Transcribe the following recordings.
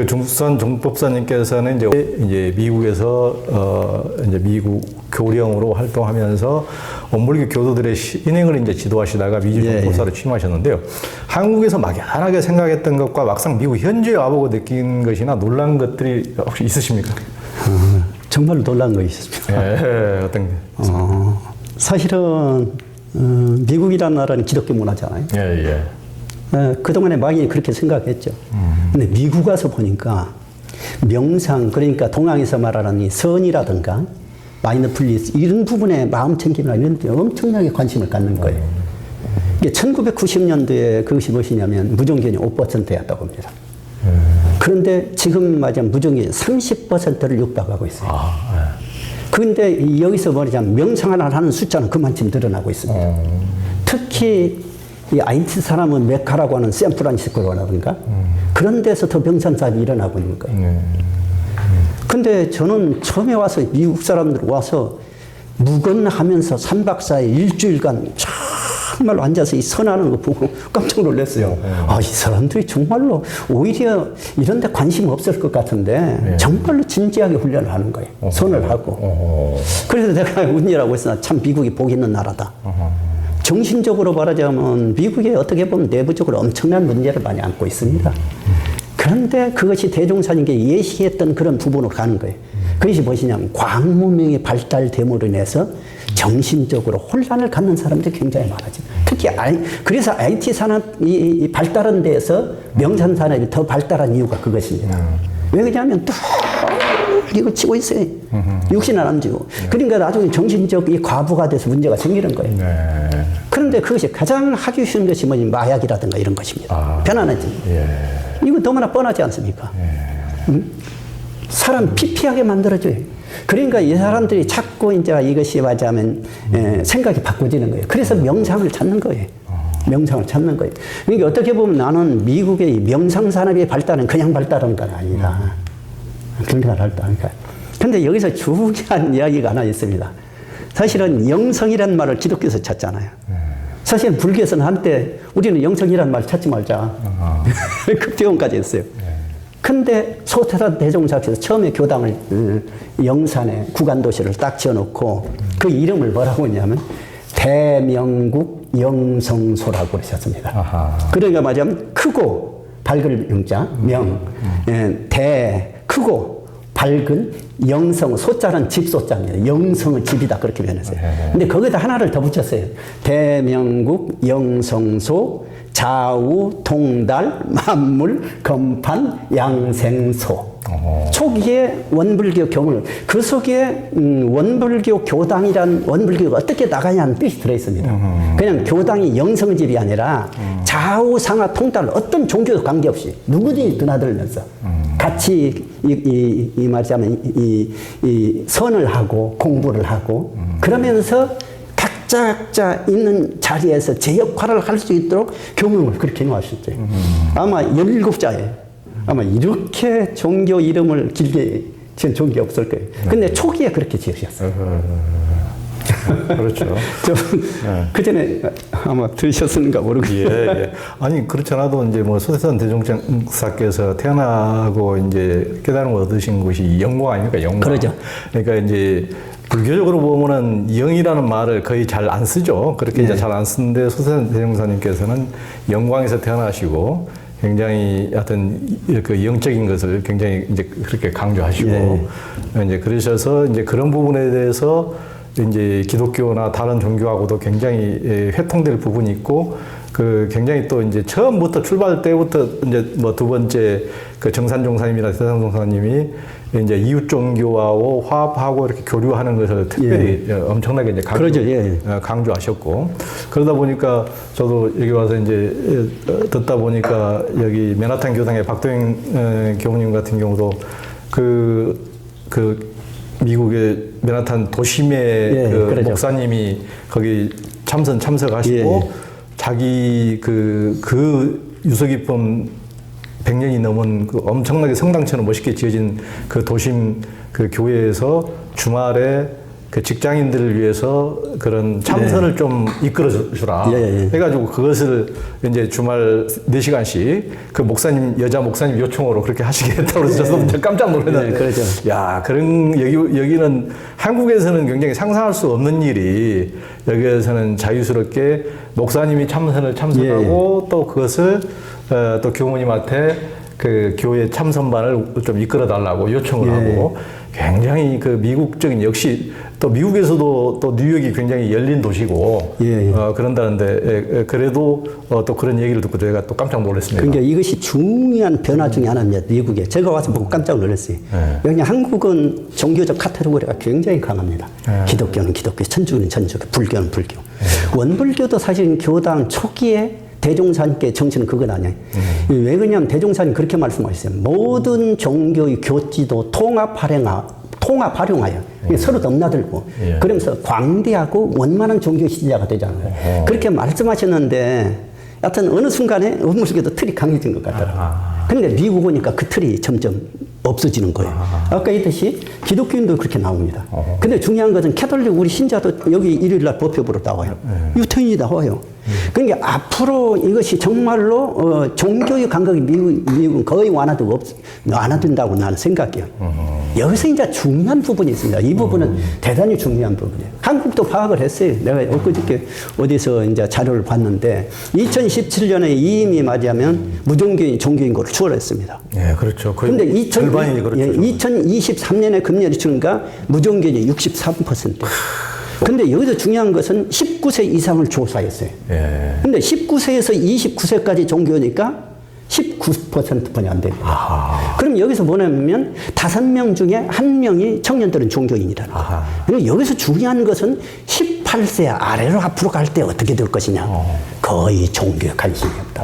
중수산 정법사님께서는 이제 미국에서 이제 미국 교령으로 활동하면서 원불교 교도들의 인행을 이제 지도하시다가 미주 정법사로 취임하셨는데요. 한국에서 막연하게 생각했던 것과 막상 미국 현지에 와보고 느낀 것이나 놀란 것들이 혹시 있으십니까? 정말로 놀란 거 있었습니다. 예, 어떤 게? 사실은 미국이라는 나라는 기독교 문화잖아요. 예, 예. 그동안에 많이 그렇게 생각했죠. 근데 미국 가서 보니까 명상, 그러니까 동양에서 말하는 이 선이라든가 마인드풀니스 이런 부분에 마음 챙김이나 이런 데 엄청나게 관심을 갖는 거예요. 이게 1990년도에 그것이 무엇이냐면 무종견이 5%였다고 합니다. 그런데 지금 말하자면 무종견이 30%를 육박하고 있어요. 그런데 여기서 말하자면 명상을 하는 숫자는 그만큼 늘어나고 있습니다. 특히 이 IT 사람은 메카라고 하는 샌프란시스코라든가 그런 데서 더 명상사업이 일어나고 있는 거예요. 근데 저는 처음에 와서 미국 사람들 와서 묵언하면서 3박 4일 일주일간 정말로 앉아서 이 선하는 거 보고 깜짝 놀랐어요. 이 사람들이 정말로 오히려 이런 데 관심 없을 것 같은데 정말로 진지하게 훈련을 하는 거예요. 선을 하고. 그래서 내가 운이라고 했으나 참 미국이 복 있는 나라다. 정신적으로 말하자면 미국에 어떻게 보면 내부적으로 엄청난 문제를 많이 안고 있습니다. 그런데 그것이 대종사님께 예시했던 그런 부분으로 가는 거예요. 그것이 무엇이냐면 과학문명의 발달됨으로 인해서 정신적으로 혼란을 갖는 사람들이 굉장히 많아져. 특히 그래서 IT 산업이 발달한 데에서 명산 산업이 더 발달한 이유가 그것입니다. 왜 그러냐면 또 이거 치고 있어요. 육신을 안 지고. 그러니까 나중에 정신적 이 과부가 돼서 문제가 생기는 거예요. 그런데 그것이 가장 하기 쉬운 것이 뭐니 마약이라든가 이런 것입니다. 편안하지. 이거 너무나 뻔하지 않습니까? 사람 피피하게 만들어줘요. 그러니까 이 사람들이 자꾸 이제 이것이 맞으면 생각이 바꿔지는 거예요. 그래서 명상을 찾는 거예요. 명상을 찾는 거예요. 그러니까 어떻게 보면 나는 미국의 명상 산업의 발달은 그냥 발달한 건 아니다. 그러니까 발달한 거야. 근데 여기서 중요한 이야기가 하나 있습니다. 사실은 영성이라는 말을 기독교에서 찾잖아요. 사실 불교에서는 한때 우리는 영성이라는 말 찾지 말자. 급대원까지 했어요. 근데 소태산 대종사께서 처음에 교당을 영산에 구간도시를 딱 지어놓고 그 이름을 뭐라고 했냐면 대명국 영성소라고 그러셨습니다. 그러니까 말하자면 크고 밝을 영자 크고 밝은 영성, 소자는 집소자입니다. 영성은 집이다 그렇게 변했어요. 근데 거기다 하나를 더 붙였어요. 대명국 영성소 좌우 통달 만물 검판 양생소. 초기에 원불교 경을 그 속에 원불교 교당이란 원불교가 어떻게 나가냐는 뜻이 들어있습니다. 그냥 교당이 영성집이 아니라 좌우 상하 통달 어떤 종교도 관계없이 누구든지 드나들면서 같이 이 말하자면 이 선을 하고 공부를 하고 그러면서 각자 있는 자리에서 제 역할을 할 수 있도록 교명을 그렇게 놓으셨어요. 아마 17자예요. 아마 이렇게 종교 이름을 길게 지은 종교 없을 거예요. 근데 초기에 그렇게 지으셨어요. 그렇죠. 그 전에 아마 들으셨는가 모르겠어요. 예. 아니, 그렇지 않아도 이제 뭐 소태산 대종사께서 태어나고 이제 깨달음을 얻으신 곳이 영광 아닙니까? 영광. 그러죠. 그러니까 이제 불교적으로 보면은 영이라는 말을 거의 잘 안 쓰죠. 그렇게 이제 잘 안 쓰는데 소태산 대종사님께서는 영광에서 태어나시고 굉장히 하여튼 그 영적인 것을 굉장히 이제 그렇게 강조하시고 이제 그러셔서 이제 그런 부분에 대해서 이제 기독교나 다른 종교하고도 굉장히 회통될 부분이 있고 그 굉장히 또 이제 처음부터 출발 때부터 이제 뭐 두 번째 그 정산종사님이나 대산종사님이 이제 이웃 종교하고 화합하고 이렇게 교류하는 것을 특별히 엄청나게 이제 강조하셨고 그러다 보니까 저도 여기 와서 이제 듣다 보니까 여기 맨하탄 교당의 박도영 교우님 같은 경우도 그 미국의 맨하탄 도심의 그 목사님이 거기 참석하시고 자기 그 유서 깊은 100년이 넘은 그 엄청나게 성당처럼 멋있게 지어진 그 도심 그 교회에서 주말에 그 직장인들을 위해서 그런 참선을 좀 이끌어 주라. 해가지고 그것을 이제 주말 4시간씩 그 목사님, 여자 목사님 요청으로 그렇게 하시겠다고 해서 저도 깜짝 놀랐는데. 그렇죠. 야, 여기는 한국에서는 굉장히 상상할 수 없는 일이 여기에서는 자유스럽게 목사님이 참선하고 또 그것을 또 교모님한테 그 교회 참선반을 좀 이끌어 달라고 요청을 하고 굉장히 그 미국적인 역시 또 미국에서도 또 뉴욕이 굉장히 열린 도시고 그런다는데 그래도 또 그런 얘기를 듣고 제가 또 깜짝 놀랐습니다. 그러니까 이것이 중요한 변화 중에 하나입니다. 미국에 제가 와서 보고 깜짝 놀랐어요. 여기 한국은 종교적 카테고리가 굉장히 강합니다. 기독교는 기독교, 천주교는 천주교, 불교는 불교. 원불교도 사실 교당 초기에 대종사님께 정신은 그건 아니에요. 왜 그러냐면 대종사님 그렇게 말씀하셨어요. 모든 종교의 교지도 통합활용하여 서로 넘나들고 그러면서 광대하고 원만한 종교 신자가 되잖아요. 그렇게 말씀하셨는데 하여튼 어느 순간에 원불교도 틀이 강해진 것 같더라고요. 그런데 미국 오니까 그 틀이 점점 없어지는 거예요. 아까 했듯이 기독교인도 그렇게 나옵니다. 근데 중요한 것은 캐톨릭 우리 신자도 여기 일요일날 법회부로 나와요. 유태인이 나와요. 그러니까 앞으로 이것이 정말로 종교의 감각이 미국은 거의 완화된다고 나는 생각해요. 여기서 이제 중요한 부분이 있습니다. 이 부분은 대단히 중요한 부분이에요. 한국도 파악을 했어요. 내가 엊그저께 어디서 이제 자료를 봤는데 2017년에 이임이 맞이하면 무종교인 종교인구를 추월했습니다. 네, 그렇죠. 거의 근데 절반이 그렇죠. 2023년에 금년이 추니까 무종교인이 63%. 근데 여기서 중요한 것은 19세 이상을 조사했어요. 근데 19세에서 29세까지 종교니까 19%뿐이 안 됩니다. 그럼 여기서 뭐냐면 5명 중에 1명이 청년들은 종교인이라는 거예요. 그리고 여기서 중요한 것은 18세 아래로 앞으로 갈 때 어떻게 될 것이냐. 거의 종교에 관심이 없다.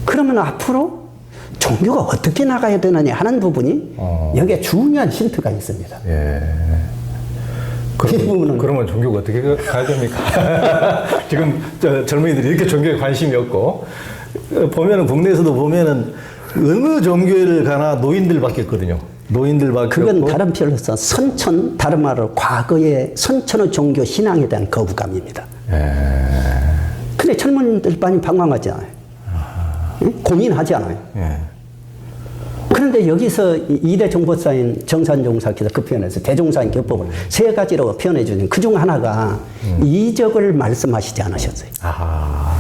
그러면 앞으로 종교가 어떻게 나가야 되느냐 하는 부분이 여기에 중요한 힌트가 있습니다. 그러면 종교가 어떻게 가야 됩니까? 지금 젊은이들이 이렇게 종교에 관심이 없고 보면은 국내에서도 보면은 어느 종교를 가나 노인들밖에 없거든요. 노인들밖에 그건 없고. 다른 표현으로서 다른 말로 과거의 선천의 종교 신앙에 대한 거부감입니다. 근데 젊은이들 많이 방황하지 않아요. 고민하지 않아요. 그런데 여기서 이대 정보사인 정산종사께서 그 표현에서 대종사인 교법을 3가지로 표현해 주는 그 중 하나가 이적을 말씀하시지 않으셨어요.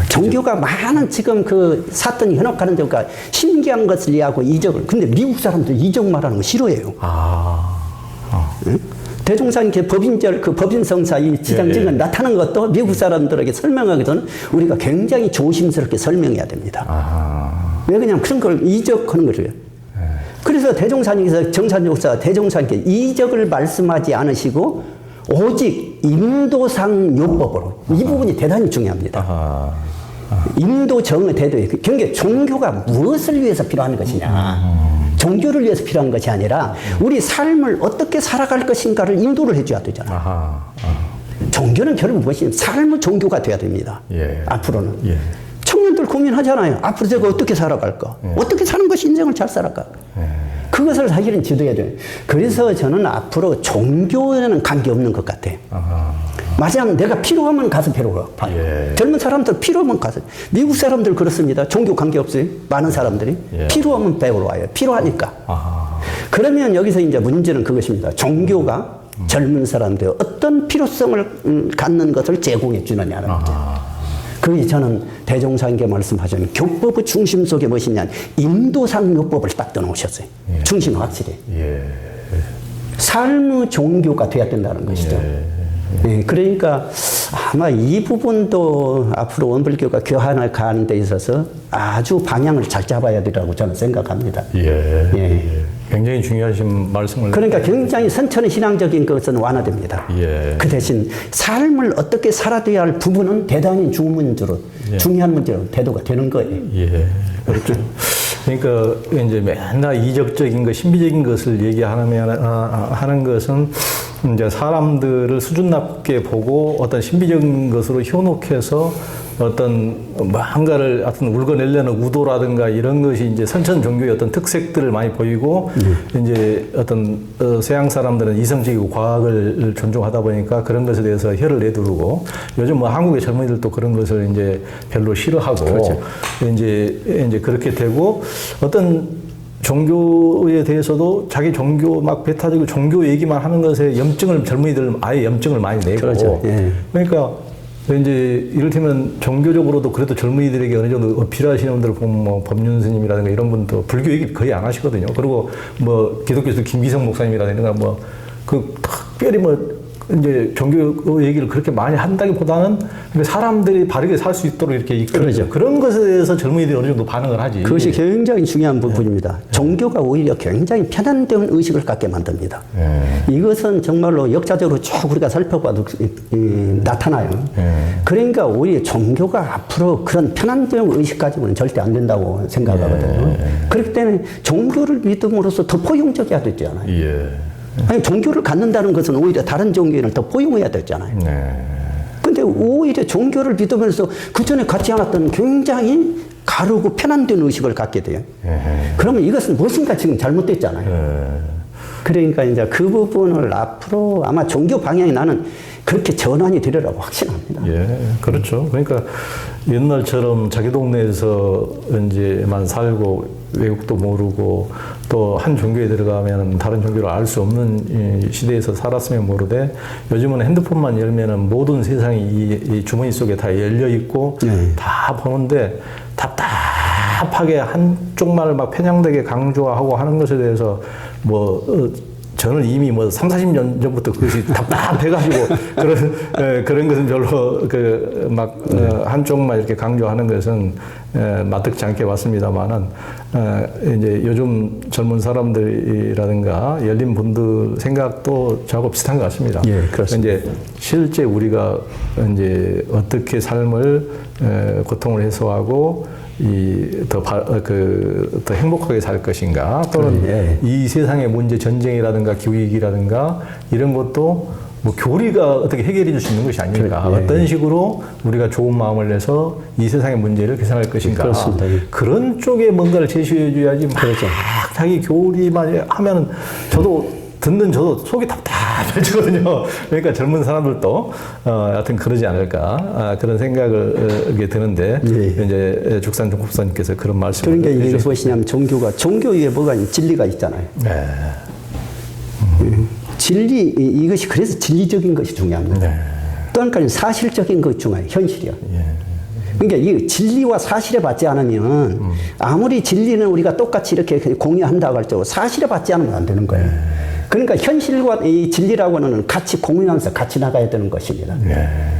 종교가 많은 지금 그 사건이 현혹하는 데가 신기한 것을 이해하고 이적을. 근데 미국 사람들 이적 말하는 거 싫어해요. 대종사님께 법인절, 그 법인성사 이 지장증은 나타나는 것도 미국 사람들에게 설명하기 전 우리가 굉장히 조심스럽게 설명해야 됩니다. 왜 그냥 그런 걸 이적하는 거죠. 그래서 대종사님께서 정산종사 대종사님께 이적을 말씀하지 않으시고 오직 인도상 요법으로 이 부분이 대단히 중요합니다. 인도정의 대도에 경계 종교가 무엇을 위해서 필요한 것이냐. 종교를 위해서 필요한 것이 아니라 우리 삶을 어떻게 살아갈 것인가를 인도를 해줘야 되잖아요. 종교는 결국 무엇이냐. 삶의 종교가 돼야 됩니다. 앞으로는. 청년들 고민하잖아요. 앞으로 제가 어떻게 살아갈까? 어떻게 사는 것이 인생을 잘 살아가? 그것을 사실은 지도해야 돼요. 그래서 저는 앞으로 종교에는 관계없는 것 같아요. 마지막 내가 필요하면 가서 배우러 봐요. 젊은 사람들 필요하면 가서. 미국 사람들 그렇습니다. 종교 관계없어요. 많은 사람들이. 필요하면 배우러 와요. 필요하니까. 그러면 여기서 이제 문제는 그것입니다. 종교가 젊은 사람들 어떤 필요성을 갖는 것을 제공해 주느냐는 문제. 그게 저는 대종사님께 말씀하신 교법의 중심 속에 무엇이냐 인도상 요법을 딱 떠놓으셨어요. 중심은 확실히. 삶의 종교가 돼야 된다는 것이죠. 그러니까 아마 이 부분도 앞으로 원불교가 교환을 가는 데 있어서 아주 방향을 잘 잡아야 되라고 저는 생각합니다. 굉장히 중요하신 말씀을. 그러니까 굉장히 선천의 신앙적인 것은 완화됩니다. 그 대신 삶을 어떻게 살아야 할 부분은 대단히 중요한 문제로 대도가 되는 거예요. 그렇죠. 그러니까 이제 맨날 이적적인 것, 신비적인 것을 하는 것은 이제 사람들을 수준 낮게 보고 어떤 신비적인 것으로 현혹해서 어떤 뭔가를 하여튼 울거내려는 우도라든가 이런 것이 이제 선천 종교의 어떤 특색들을 많이 보이고 이제 어떤 서양 사람들은 이성적이고 과학을 존중하다 보니까 그런 것에 대해서 혀를 내두르고 요즘 뭐 한국의 젊은이들도 그런 것을 이제 별로 싫어하고 그렇죠. 이제 그렇게 되고 어떤 종교에 대해서도 자기 종교 막 배타적이고 종교 얘기만 하는 것에 염증을 젊은이들 아예 염증을 많이 내고 그렇죠. 예. 그러니까 이제 이를테면 종교적으로도 그래도 젊은이들에게 어느 정도 어필하시는 분들 보면 뭐 법륜 스님이라든가 이런 분도 불교 얘기 거의 안 하시거든요. 그리고 뭐 기독교에서 김기성 목사님이라든가 뭐 그 특별히 뭐 이제 종교 얘기를 그렇게 많이 한다기보다는 사람들이 바르게 살 수 있도록 이렇게 이끌어죠. 그렇죠. 그런 것에 대해서 젊은이들이 어느 정도 반응을 하지. 그것이 굉장히 중요한 부분입니다. 종교가 오히려 굉장히 편안된 의식을 갖게 만듭니다. 이것은 정말로 역사적으로 쭉 우리가 살펴봐도 나타나요. 그러니까 오히려 종교가 앞으로 그런 편안된 의식 가지고는 절대 안 된다고 생각하거든요. 그렇기 때문에 종교를 믿음으로써 더 포용적이어야 되잖아요. 아니, 종교를 갖는다는 것은 오히려 다른 종교를 더 포용해야 되잖아요. 근데 오히려 종교를 믿으면서 그 전에 갖지 않았던 굉장히 가르고 편안된 의식을 갖게 돼요. 그러면 이것은 무엇인가 지금 잘못됐잖아요. 그러니까 이제 그 부분을 앞으로 아마 종교 방향이 나는 그렇게 전환이 되리라고 확신합니다. 예, 그렇죠. 그러니까 옛날처럼 자기 동네에서 이제만 살고 외국도 모르고 또 한 종교에 들어가면 다른 종교를 알 수 없는 이 시대에서 살았으면 모르되 요즘은 핸드폰만 열면은 모든 세상이 이 주머니 속에 다 열려 있고 다 보는데 답답하게 한쪽만을 막 편향되게 강조하고 하는 것에 대해서 저는 이미 3, 40년 전부터 그것이 답답해가지고 그런 것은 별로 한쪽만 이렇게 강조하는 것은 마뜩지 않게 봤습니다만은 이제 요즘 젊은 사람들이라든가 열린 분들 생각도 저하고 비슷한 것 같습니다. 예, 그렇습니다. 이제 실제 우리가 이제 어떻게 삶을 고통을 해소하고 더 행복하게 살 것인가 또는 이 세상의 문제 전쟁이라든가 기후위기라든가 이런 것도 뭐 교리가 어떻게 해결해 줄 수 있는 것이 아닐까 어떤 식으로 우리가 좋은 마음을 내서 이 세상의 문제를 개선할 것인가 그렇습니다. 그런 쪽에 뭔가를 제시해 줘야지 막 자기 교리만 하면 저도 속이 답답해지거든요. 그러니까 젊은 사람들도 하여튼 그러지 않을까 그런 생각을 이게 드는데 이제 죽산 종법사님께서 그런 말씀을 그러니까 이게 무엇이냐면 종교 위에 뭐가 진리가 있잖아요. 진리 이것이 그래서 진리적인 것이 중요합니다. 또 한 가지 사실적인 것 중요해요. 현실이요. 그러니까 이 진리와 사실에 받지 않으면 아무리 진리는 우리가 똑같이 이렇게 공유한다고 할지라도 사실에 받지 않으면 안 되는 거예요. 그러니까 현실과 이 진리라고는 같이 공유하면서 같이 나가야 되는 것입니다.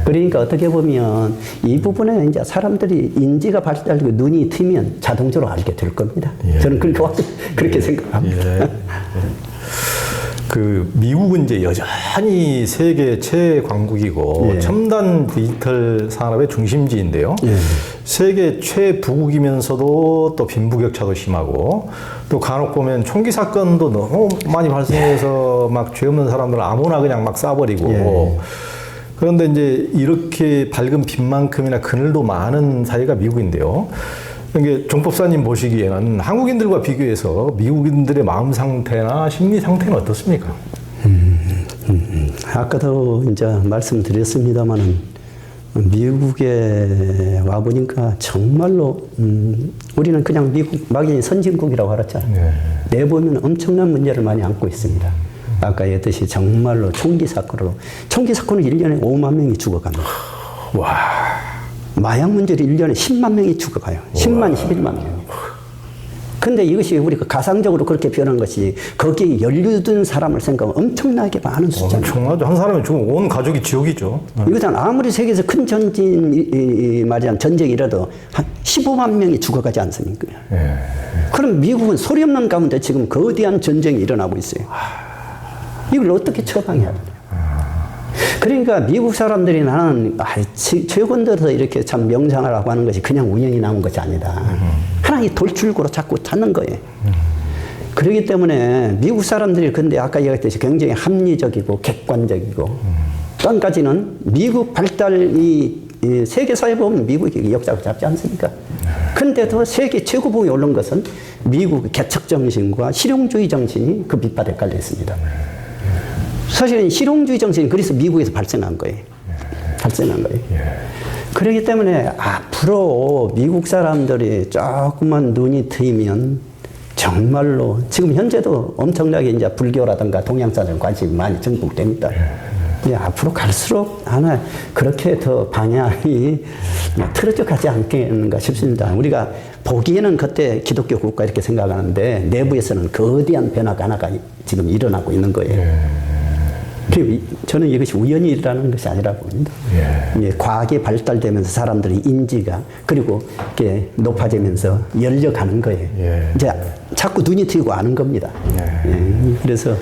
그러니까 어떻게 보면 이 부분에 이제 사람들이 인지가 발달되고 눈이 트면 자동적으로 알게 될 겁니다. 저는 그렇게 생각합니다. 미국은 이제 여전히 세계 최강국이고 첨단 디지털 산업의 중심지인데요. 세계 최부국이면서도 또 빈부격차도 심하고 또 간혹 보면 총기 사건도 너무 많이 발생해서 막 죄 없는 사람들은 아무나 그냥 막 쏴버리고 그런데 이제 이렇게 밝은 빛만큼이나 그늘도 많은 사회가 미국인데요. 이게 종법사님 보시기에는 한국인들과 비교해서 미국인들의 마음 상태나 심리 상태는 어떻습니까? 아까도 이제 말씀드렸습니다만은 미국에 와 보니까 정말로 우리는 그냥 미국 막연히 선진국이라고 알았잖아요. 내보면 엄청난 문제를 많이 안고 있습니다. 아까 얘기했듯이 정말로 총기 사건으로 1년에 5만 명이 죽어갑니다. 와. 마약 문제로 1년에 10만 명이 죽어가요. 10만, 11만 명. 근데 이것이 우리가 가상적으로 그렇게 표현한 것이 거기에 연루된 사람을 생각하면 엄청나게 많은 숫자입니다. 엄청나죠. 한 사람이 죽으면 온 가족이 지옥이죠. 이거는 아무리 세계에서 큰 전쟁이 일어도 한 15만 명이 죽어가지 않습니까? 그럼 미국은 소리 없는 가운데 지금 거대한 전쟁이 일어나고 있어요. 이걸 어떻게 처방해야 되냐? 그러니까 미국 사람들이 나는 최근 들어서 이렇게 참 명상을 하고 하는 것이 그냥 우연히 나온 것이 아니다. 하나의 돌출구로 자꾸 찾는 거예요. 그렇기 때문에 미국 사람들이 근데 아까 얘기했듯이 굉장히 합리적이고 객관적이고 또 한 가지는 미국 발달이 이 세계사에 보면 미국이 역사를 잡지 않습니까? 근데도 세계 최고봉에 오른 것은 미국의 개척 정신과 실용주의 정신이 그 밑바닥에 깔려 있습니다. 사실은 실용주의 정신이 그래서 미국에서 발생한 거예요. 발생한 거예요. 그렇기 때문에 앞으로 미국 사람들이 조금만 눈이 트이면 정말로 지금 현재도 엄청나게 이제 불교라든가 동양사전 관심이 많이 증폭됩니다. 앞으로 갈수록 하나 그렇게 더 방향이 틀어져 가지 않겠는가 싶습니다. 우리가 보기에는 그때 기독교 국가 이렇게 생각하는데 내부에서는 거대한 변화가 하나가 지금 일어나고 있는 거예요. 저는 이것이 우연히 일어나는 것이 아니라 봅니다. 과학이 발달되면서 사람들의 인지가 그리고 이렇게 높아지면서 열려가는 거예요. 이제 자꾸 눈이 트이고 아는 겁니다. 그래서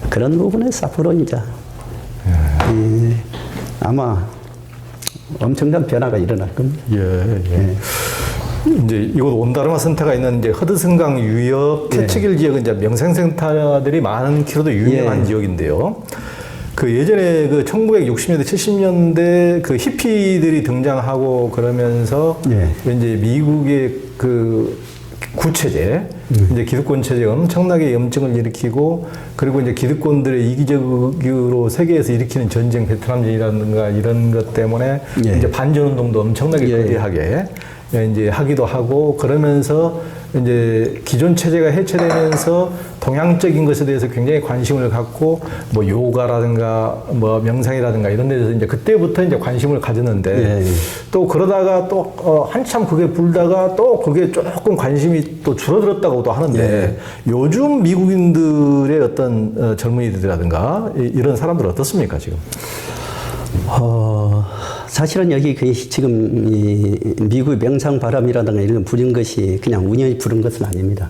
그런 부분에서 앞으로 이제 아마 엄청난 변화가 일어날 겁니다. 이제 이곳 온다르마 센터가 있는 이제 허드슨강 유역 태측일 지역은 이제 명생센터들이 많은 키로도 유명한 지역인데요. 그 예전에 그 1960년대, 70년대 그 히피들이 등장하고 그러면서 이제 미국의 그 구체제, 이제 기득권 체제가 엄청나게 염증을 일으키고 그리고 이제 기득권들의 이기적으로 세계에서 일으키는 전쟁, 베트남전이라든가 이런 것 때문에 이제 반전 운동도 엄청나게 거대하게 이제 하기도 하고 그러면서 이제 기존 체제가 해체되면서 동양적인 것에 대해서 굉장히 관심을 갖고 뭐 요가라든가 뭐 명상이라든가 이런 데서 이제 그때부터 이제 관심을 가졌는데 또 그러다가 또 한참 그게 불다가 또 그게 조금 관심이 또 줄어들었다고도 하는데 요즘 미국인들의 어떤 젊은이들이라든가 이런 사람들 어떻습니까 지금? 사실은 여기 지금 이 미국의 명상바람이라든가 이런 부른 것이 그냥 우연히 부른 것은 아닙니다.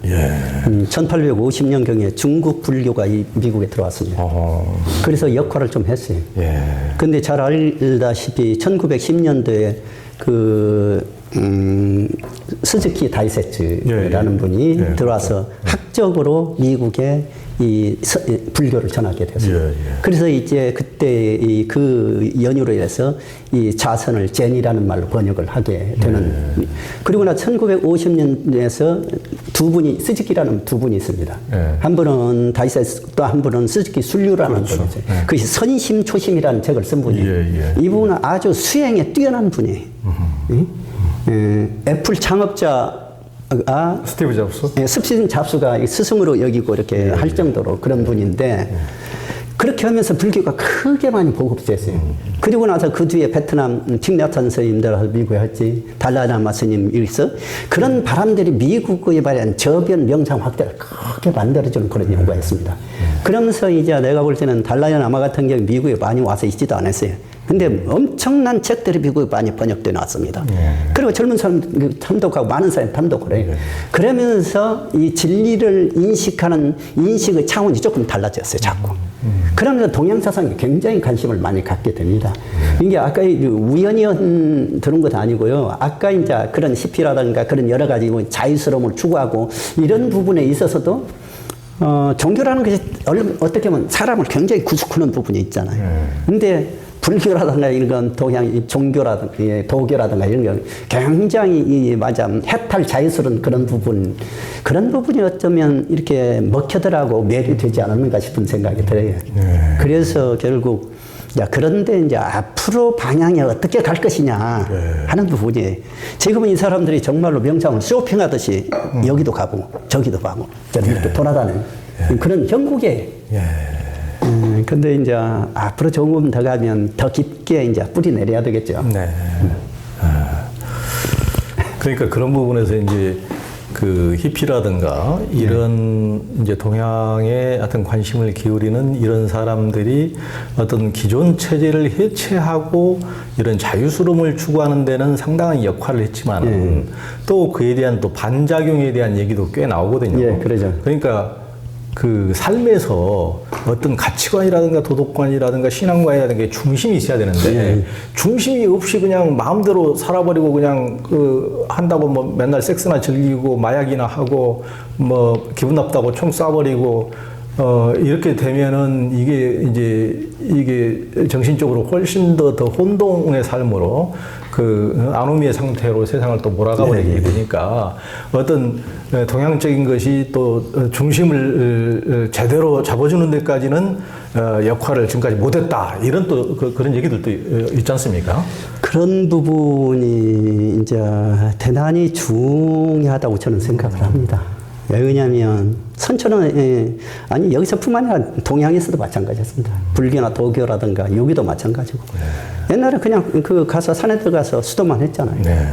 1850년경에 중국 불교가 이 미국에 들어왔습니다. 그래서 역할을 좀 했어요. 근데 잘 알다시피 1910년도에 스즈키 다이세츠라는 분이 들어와서 학적으로 미국에 이 불교를 전하게 됐어요. 그래서 이제 그때 그 연유로 해서 이 자선을 젠이라는 말로 번역을 하게 되는. 그리고 나 1950년에서 두 분이 있습니다. 한 분은 다이세츠, 또 한 분은 스즈키 술류라는 분이죠. 그것이 선심초심이라는 책을 쓴 분이에요. 이 분은 아주 수행에 뛰어난 분이에요. 애플 창업자 스티브 잡스? 스티브 잡스가 스승으로 여기고 이렇게 할 정도로 그런 분인데 그렇게 하면서 불교가 크게 많이 보급됐어요. 그리고 나서 그 뒤에 베트남 틱나탄 스님들하고 미국에 했지 달라이라마 스님이 있어 그런 바람들이 미국의 말한 저변 명상 확대를 크게 만들어주는 그런 연구가 있습니다. 그러면서 이제 내가 볼 때는 달라이라마 같은 경우 미국에 많이 와서 있지도 않았어요. 근데 엄청난 책들이 미국에 많이 번역되어 나왔습니다. 그리고 젊은 사람 탐독하고 많은 사람이 탐독을 해요. 그러면서 이 진리를 인식하는 인식의 차원이 조금 달라졌어요, 자꾸. 그러면서 동양사상에 굉장히 관심을 많이 갖게 됩니다. 이게 아까 우연히 들은 것도 아니고요. 아까 이제 그런 히피라든가 그런 여러 가지 자유스러움을 추구하고 이런 부분에 있어서도 종교라는 것이 어떻게 보면 사람을 굉장히 구속하는 부분이 있잖아요. 근데 불교라든가 이런 종교라든가 도교라든가 이런 거 굉장히 해탈 자유스러운 그런 부분이 어쩌면 이렇게 먹혀들하고 매료되지 않았는가 싶은 생각이 들어요. 그래서 결국 그런데 이제 앞으로 방향이 어떻게 갈 것이냐 하는 부분이 지금은 이 사람들이 정말로 명상을 쇼핑하듯이 여기도 가고 저기도 가고 이렇게 돌아다니는 그런 형국이에요. 근데 이제 앞으로 조금 더 가면 더 깊게 이제 뿌리 내려야 되겠죠. 그러니까 그런 부분에서 이제 그 히피라든가 이런 이제 동양에 어떤 관심을 기울이는 이런 사람들이 어떤 기존 체제를 해체하고 이런 자유스러움을 추구하는 데는 상당한 역할을 했지만 또 그에 대한 또 반작용에 대한 얘기도 꽤 나오거든요. 그러죠. 그러니까 그 삶에서 어떤 가치관이라든가 도덕관이라든가 신앙관이라든가 중심이 있어야 되는데 중심이 없이 그냥 마음대로 살아버리고 그냥 한다고 뭐 맨날 섹스나 즐기고 마약이나 하고 뭐 기분 나쁘다고 총 쏴버리고 이렇게 되면은 이게 정신적으로 훨씬 더 혼동의 삶으로 그 아노미의 상태로 세상을 또 몰아가 버리게 되니까 어떤 동양적인 것이 또 중심을 제대로 잡아주는 데까지는 역할을 지금까지 못했다 이런 또 그런 얘기들도 있지 않습니까? 그런 부분이 이제 대단히 중요하다고 저는 생각을 합니다. 왜냐하면 선천은 아니 여기서뿐만 아니라 동양에서도 마찬가지였습니다. 불교나 도교라든가 여기도 마찬가지고 옛날에 그냥 그 가서 산에 들어가서 수도만 했잖아요. 네.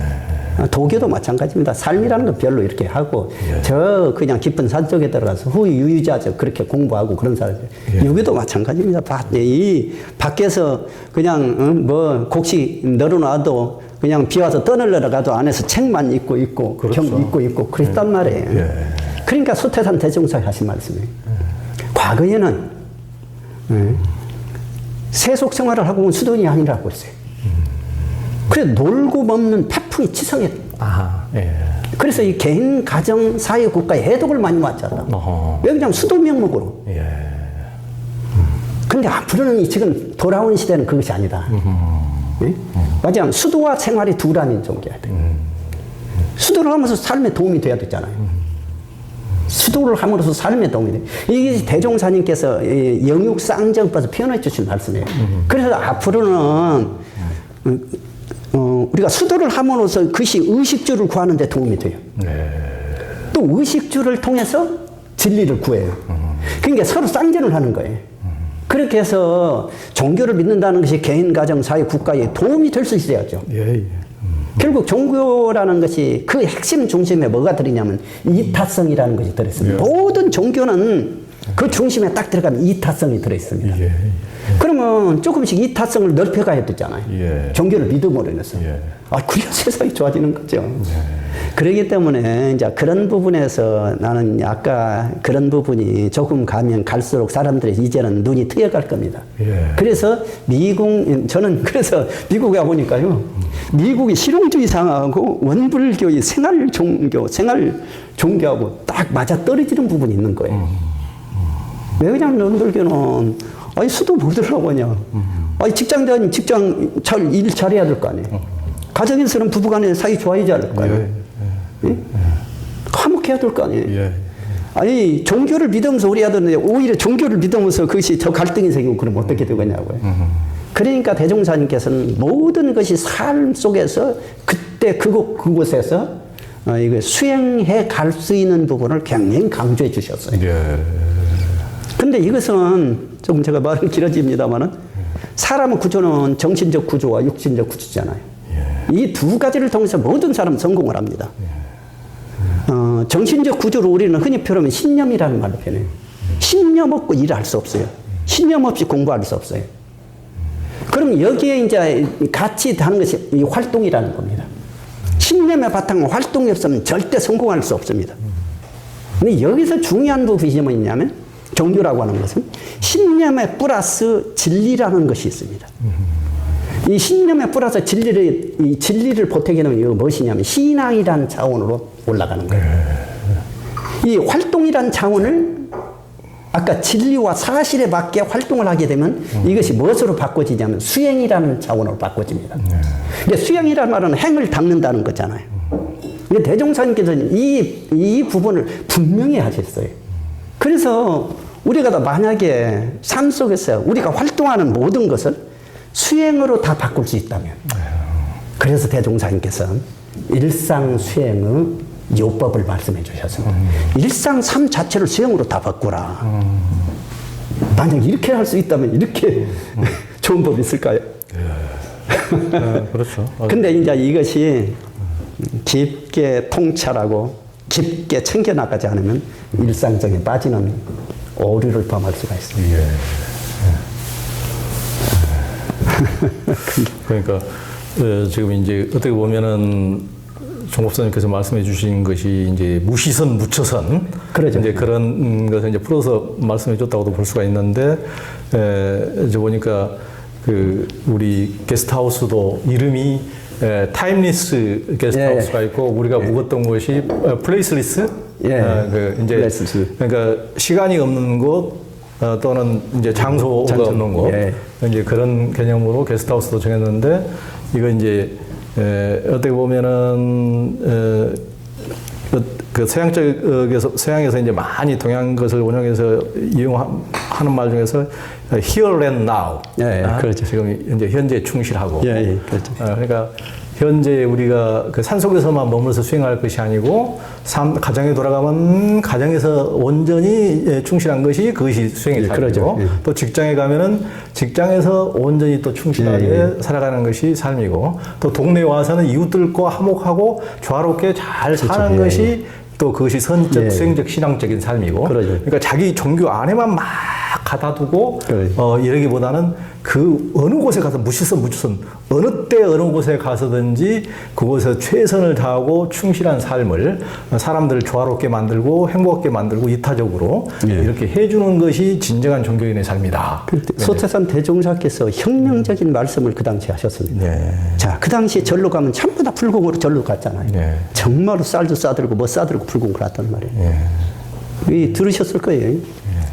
도교도 마찬가지입니다. 삶이라는 건 별로 이렇게 하고 저 그냥 깊은 산 속에 들어가서 후유유자적 그렇게 공부하고 그런 사람들 여기도 마찬가지입니다. 이 밖에서 그냥 뭐 곡식 널어놔도 그냥 비 와서 떠늘러 가도 안에서 책만 읽고 그렇죠. 경 읽고 그랬단 말이에요. 그러니까 소태산 대종사가 하신 말씀이에요. 과거에는 세속 생활을 하고 온 수돈이 아니라고 했어요. 그래 놀고 먹는 태풍이 치성했다. 아하, 예. 그래서 이 개인, 가정, 사회, 국가에 해독을 많이 왔잖아. 왜 그냥 수도 명목으로. 예. 근데 앞으로는 지금 돌아온 시대는 그것이 아니다. 예? 맞아요. 수도와 생활이 두라는 종교야 돼. 수도를 하면서 삶에 도움이 돼야 되잖아요. 수도를 함으로써 삶에 도움이 돼. 이게 대종사님께서 영육쌍정법에서 표현해 주신 말씀이에요. 그래서 앞으로는 우리가 수도를 함으로써 그것이 의식주를 구하는 데 도움이 돼요. 또 의식주를 통해서 진리를 구해요. 그러니까 서로 쌍전을 하는 거예요. 그렇게 해서 종교를 믿는다는 것이 개인, 가정, 사회, 국가에 도움이 될 수 있어야죠. 결국 종교라는 것이 그 핵심 중심에 뭐가 들어있냐면 이타성이라는 것이 들어있습니다. 모든 종교는 그 중심에 딱 들어가면 이타성이 들어있습니다. 그러면 조금씩 이타성을 넓혀가야 되잖아요. 종교를 믿음으로 인해서. 그래야 세상이 좋아지는 거죠. 그렇기 때문에 이제 그런 부분에서 나는 아까 그런 부분이 조금 가면 갈수록 사람들이 이제는 눈이 트여갈 겁니다. 그래서 저는 그래서 미국에 가보니까요. 미국이 실용주의 상하고 원불교의 생활 종교하고 딱 맞아 떨어지는 부분이 있는 거예요. 왜 그냥 원불교는 아니 수도 못 들어가고 하냐. 아니 직장 다니면 직장 일 잘해야 될 거 아니에요. 가정에서는 부부간에 사이 좋아야지 될 거 아니에요. 화목해야 될 거 아니에요. 아니 종교를 믿으면서 우리 하던데 오히려 종교를 믿으면서 그것이 저 갈등이 생기고 그럼 어떻게 되겠냐고요. 그러니까 대종사님께서는 모든 것이 삶 속에서 그때 그곳에서 이거 수행해 갈 수 있는 부분을 굉장히 강조해 주셨어요. 근데 이것은 조금 제가 말은 길어집니다만은 사람의 구조는 정신적 구조와 육신적 구조잖아요. 이 두 가지를 통해서 모든 사람은 성공을 합니다. 정신적 구조로 우리는 흔히 표현하면 신념이라는 말로 표현해요. 신념 없고 일을 할 수 없어요. 신념 없이 공부할 수 없어요. 그럼 여기에 이제 같이 다는 것이 이 활동이라는 겁니다. 신념의 바탕은 활동이 없으면 절대 성공할 수 없습니다. 근데 여기서 중요한 부분이 뭐냐면 종교라고 하는 것은 신념에 플러스 진리라는 것이 있습니다. 이 신념에 플러스 진리를 보태게 되면 이거 무엇이냐면 신앙이라는 차원으로 올라가는 거예요. 이 활동이라는 차원을 아까 진리와 사실에 맞게 활동을 하게 되면 이것이 무엇으로 바꿔지냐면 수행이라는 차원으로 바꿔집니다. 근데 수행이라는 말은 행을 닦는다는 거잖아요. 근데 대종사님께서는 이 부분을 분명히 하셨어요. 그래서 우리가 만약에 삶 속에서 우리가 활동하는 모든 것을 수행으로 다 바꿀 수 있다면 그래서 대종사님께서는 일상 수행의 요법을 말씀해 주셨습니다. 일상 삶 자체를 수행으로 다 바꾸라. 만약 이렇게 할 수 있다면 이렇게 좋은 법이 있을까요? 그렇죠. 근데 이제 이것이 깊게 통찰하고 깊게 챙겨나가지 않으면 일상적인 빠지는 오류를 범할 수가 있습니다. 그러니까 지금 이제 어떻게 보면은 종법사님께서 말씀해 주신 것이 이제 무시선 무처선 그러죠. 이제 그런 것을 이제 풀어서 말씀해 줬다고도 볼 수가 있는데 이제 보니까 그 우리 게스트하우스도 이름이 타임리스 게스트하우스가 있고 우리가 묵었던 곳이 플레이스리스 그 이제 플레이스리스. 그러니까 시간이 없는 곳 또는 이제 장소가 없는 곳 이제 그런 개념으로 게스트하우스도 정했는데 이거 이제 어떻게 보면은 그 서양에서 이제 많이 동양 것을 원형해서 이용하는 말 중에서 here and now. 예, 그렇죠. 지금 이제 현재 충실하고. 예, 그렇죠. 그러니까 현재 우리가 그 산속에서만 머물러서 수행할 것이 아니고 가정에 돌아가면 가정에서 온전히 충실한 것이 그것이 수행의 삶이고 그렇죠. 또 직장에 가면은 직장에서 온전히 또 충실하게 살아가는 것이 삶이고 또 동네에 와서는 이웃들과 화목하고 조화롭게 잘 사는 것이 또 그것이 선적, 수행적, 신앙적인 삶이고 그러죠. 그러니까 자기 종교 안에만 막 가다두고 그러죠. 이러기보다는 그 어느 곳에 가서 무시선 어느 때 어느 곳에 가서든지 그곳에 최선을 다하고 충실한 삶을 사람들을 조화롭게 만들고 행복하게 만들고 이타적으로 이렇게 해주는 것이 진정한 종교인의 삶이다. 소태산 대종사께서 혁명적인 말씀을 그 당시에 하셨습니다. 자, 그 당시에 절로 가면 전부 다 불공으로 절로 갔잖아요. 정말로 쌀도 싸들고 뭐 싸들고 불공으로 갔단 말이에요. 이 들으셨을 거예요.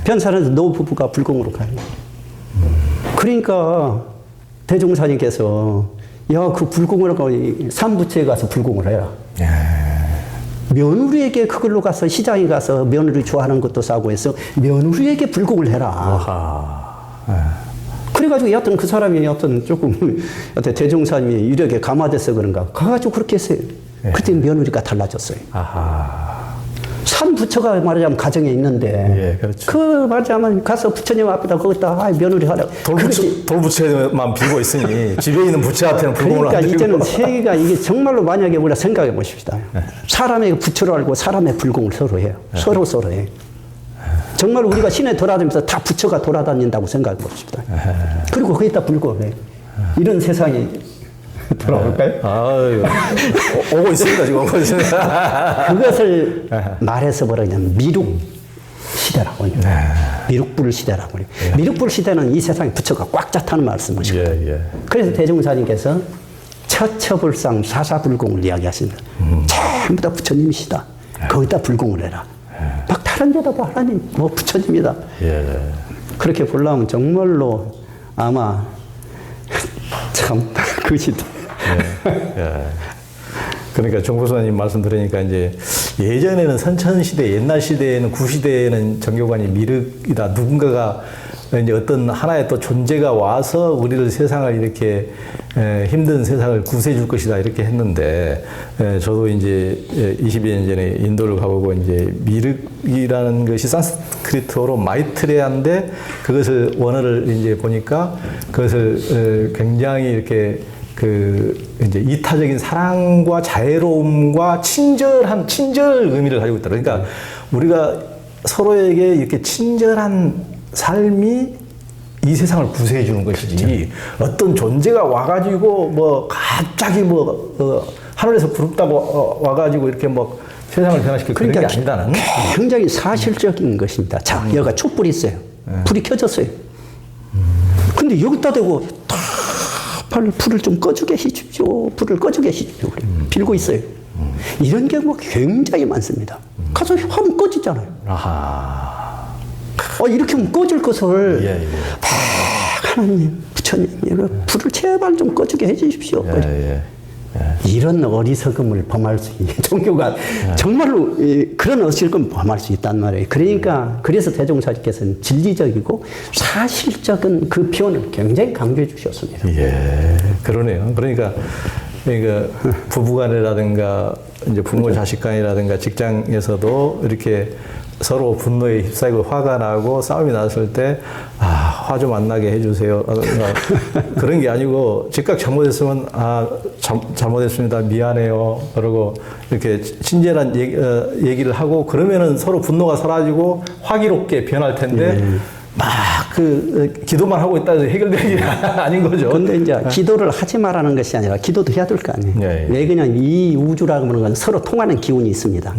변산에서 노부부가 불공으로 가요. 그러니까 대종사님께서 야, 그 불공을 하고 삼부처에 가서 불공을 해라. 며느리에게 그걸로 가서 시장에 가서 며느리 좋아하는 것도 사고 해서 며느리에게 불공을 해라. 그래가지고 여하튼 그 사람이 여하튼 조금 대종사님이 이렇게 감화돼서 그런가 가가지고 그렇게 했어요. 그때 며느리가 달라졌어요. 산 부처가 말하자면 가정에 있는데 그렇죠. 그 말하자면 가서 부처님 앞에다 거기다 며느리 하라고 돌부처만 빌고 있으니 집에 있는 부처한테는 불공을 그러니까 안 드리고 이제는 세계가 이게 정말로 만약에 우리가 생각해 보십시다. 사람의 부처로 알고 사람의 불공을 서로 해요. 서로 해요. 정말 우리가 시내 돌아다니면서 다 부처가 돌아다닌다고 생각해 봅시다. 그리고 거기다 불공을 해요. 이런 세상이 돌아올까요? 아유, 오고 있습니다. 지금 오고 있습니다. 그것을 말해서 뭐라냐면 미륵 시대라고 해요. 미륵불 시대라고 해요. 미륵불 시대는 이 세상에 부처가 꽉 찼다는 말씀이시고 그래서 대종사님께서 처처불상 사사불공을 이야기하십니다. 전부 다 부처님이시다. 거기다 불공을 해라. 막 다른 데다도 하나님 뭐 부처님이다. 그렇게 보려면 정말로 아마 참 그것이 그러니까 정보수사님 말씀 들으니까 이제 예전에는 선천시대, 옛날 시대에는 구시대에는 정교관이 미륵이다. 누군가가 이제 어떤 하나의 또 존재가 와서 우리를 세상을 이렇게 힘든 세상을 구세해 줄 것이다. 이렇게 했는데 저도 이제 20여 년 전에 인도를 가보고 이제 미륵이라는 것이 산스크리트어로 마이트레아인데 그것을 원어를 이제 보니까 그것을 굉장히 이렇게 이제 이타적인 사랑과 자애로움과 친절 의미를 가지고 있다. 그러니까 우리가 서로에게 이렇게 친절한 삶이 이 세상을 구세해 주는 것이지 어떤 존재가 와가지고 뭐 갑자기 하늘에서 부릅다고 와가지고 이렇게 뭐 세상을 변화시키고 그런 게 아니다는 굉장히 사실적인 것입니다. 자, 여기가 촛불이 있어요. 불이 켜졌어요. 근데 여기다 대고 불을 좀 꺼주게 해주십시오. 불을 꺼주게 해주십시오. 빌고 있어요. 이런 경우가 굉장히 많습니다. 가서 하면 꺼지잖아요. 이렇게 하면 꺼질 것을 하나님, 부처님, 불을 제발 좀 꺼주게 해주십시오. 이런 어리석음을 범할 수 있는 종교가 정말로 그런 어리석음을 범할 수 있단 말이에요. 그러니까 그래서 대종사님께서는 진리적이고 사실적인 그 표현을 굉장히 강조해 주셨습니다. 그러네요. 그러니까 부부간이라든가 이제 부모 자식간이라든가 직장에서도 이렇게 서로 분노에 휩싸이고 화가 나고 싸움이 났을 때 화 좀 안 나게 해주세요. 그런 게 아니고 즉각 잘못했으면 잘못했습니다. 미안해요. 그러고 이렇게 친절한 얘기를 하고 그러면은 서로 분노가 사라지고 화기롭게 변할 텐데 기도만 하고 있다 해서 해결될 일이 아닌 거죠. 근데 이제 기도를 하지 말라는 것이 아니라 기도도 해야 될 거 아니에요. 왜 그냥 이 우주라고 하는 건 서로 통하는 기운이 있습니다.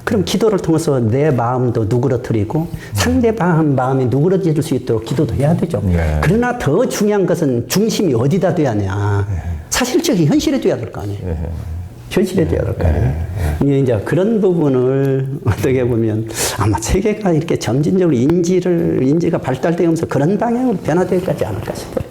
그럼 기도를 통해서 내 마음도 누그러뜨리고 상대방 마음이 누그러져 줄 수 있도록 기도도 해야 되죠. 그러나 더 중요한 것은 중심이 어디다 둬야 하냐. 사실적인 현실에 둬야 될 거 아니에요. 현실에 둬야 될 거 아니에요. 이제 그런 부분을 어떻게 보면 아마 세계가 이렇게 점진적으로 인지가 발달되면서 그런 방향으로 변화되기까지 않을까 싶어요.